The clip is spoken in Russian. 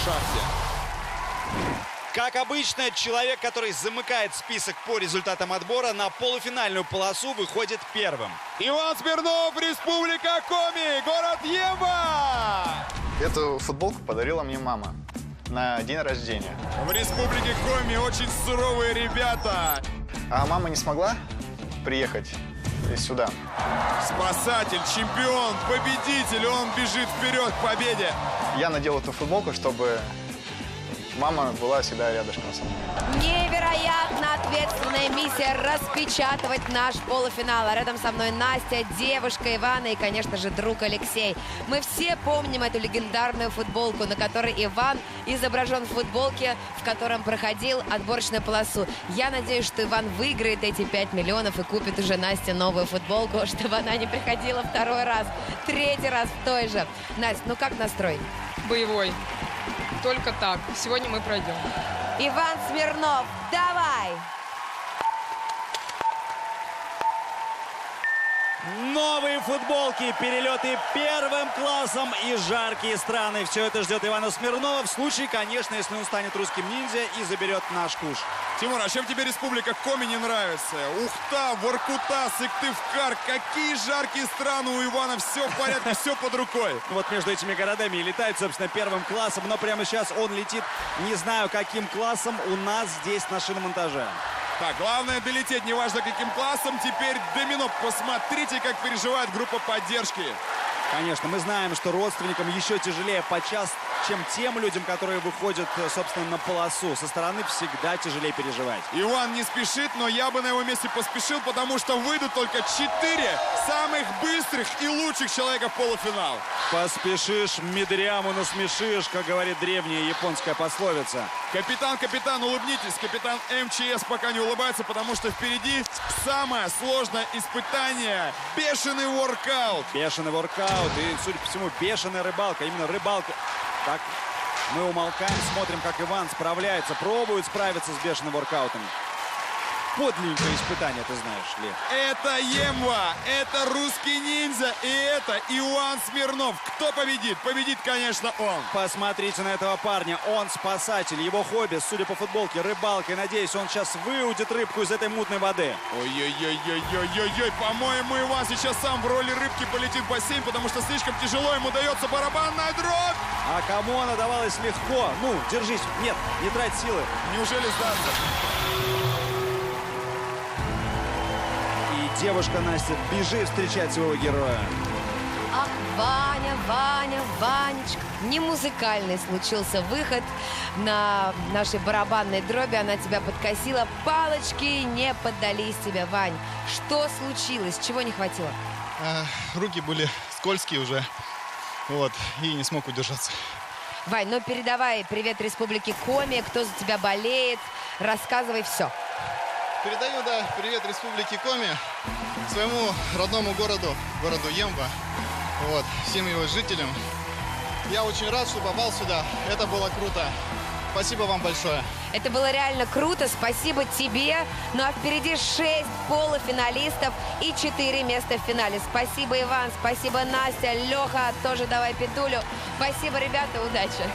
«Шахте». Как обычно, человек, который замыкает список по результатам отбора, на полуфинальную полосу выходит первым. Иван Смирнов, Республика Коми, город Емва! Эту футболку подарила мне мама на день рождения. В Республике Коми очень суровые ребята. А мама не смогла приехать сюда. Спасатель, чемпион, победитель, он бежит вперед к победе. Я надел эту футболку, чтобы мама была всегда рядышком со мной. Невероятно ответственная миссия распечатывать наш полуфинал. А рядом со мной Настя, девушка Ивана и, конечно же, друг Алексей. Мы все помним эту легендарную футболку, на которой Иван изображен в футболке, в котором проходил отборочную полосу. Я надеюсь, что Иван выиграет эти 5 миллионов и купит уже Насте новую футболку, чтобы она не приходила второй раз, третий раз в той же. Настя, ну как настрой? Боевой. Только так. Сегодня мы пройдем. Иван Смирнов, давай! Новые футболки, перелеты первым классом и жаркие страны. Все это ждет Ивана Смирнова в случае, конечно, если он станет русским ниндзя и заберет наш куш. Тимур, а чем тебе Республика Коми не нравится? Ухта, Воркута, Сыктывкар. Какие жаркие страны у Ивана. Все в порядке, все под рукой. Вот между этими городами и летает, собственно, первым классом. Но прямо сейчас он летит, не знаю, каким классом, у нас здесь на шиномонтаже. Так, главное долететь, неважно каким классом. Теперь домино. Посмотрите, как переживает группа поддержки. Конечно, мы знаем, что родственникам еще тяжелее подчас, чем тем людям, которые выходят, собственно, на полосу. Со стороны всегда тяжелее переживать. Иван не спешит, но я бы на его месте поспешил, потому что выйдут только 4 самых быстрых и лучших человека в полуфинал. Поспешишь, Мидряму насмешишь, как говорит древняя японская пословица. Капитан, улыбнитесь. Капитан МЧС пока не улыбается, потому что впереди самое сложное испытание. Бешеный воркаут. Бешеный воркаут и, судя по всему, бешеная рыбалка. Именно рыбалка. Так, мы умолкаем, смотрим, как Иван справляется, пробует справиться с бешеным воркаутом. Подлинное испытание, ты знаешь ли. Это Емва, это русский ниндзя, и это Иван Смирнов. Кто победит? Победит, конечно, он. Посмотрите на этого парня. Он спасатель. Его хобби, судя по футболке, рыбалка. И, надеюсь, он сейчас выудит рыбку из этой мутной воды. Ой-ой-ой-ой-ой-ой-ой. По-моему, Иван сейчас сам в роли рыбки полетит в бассейн, потому что слишком тяжело ему дается барабанная дробь. А кому она давалась легко? Ну, держись. Нет, не трать силы. Неужели сдаться? Девушка Настя бежит встречать своего героя. Ах, Ваня, Ванечка. Не музыкальный случился выход на нашей барабанной дроби. Она тебя подкосила. Палочки не поддались тебе, Вань. Что случилось? Чего не хватило? Руки были скользкие уже. Вот. И не смог удержаться. Вань, ну передавай привет Республике Коми. Кто за тебя болеет? Рассказывай все. Передаю, да, привет Республике Коми, своему родному городу Емва, вот, всем его жителям. Я очень рад, что попал сюда. Это было круто. Спасибо вам большое. Это было реально круто. Спасибо тебе. Ну а впереди 6 полуфиналистов и 4 места в финале. Спасибо, Иван. Спасибо, Настя. Леха, тоже давай петулю. Спасибо, ребята. Удачи.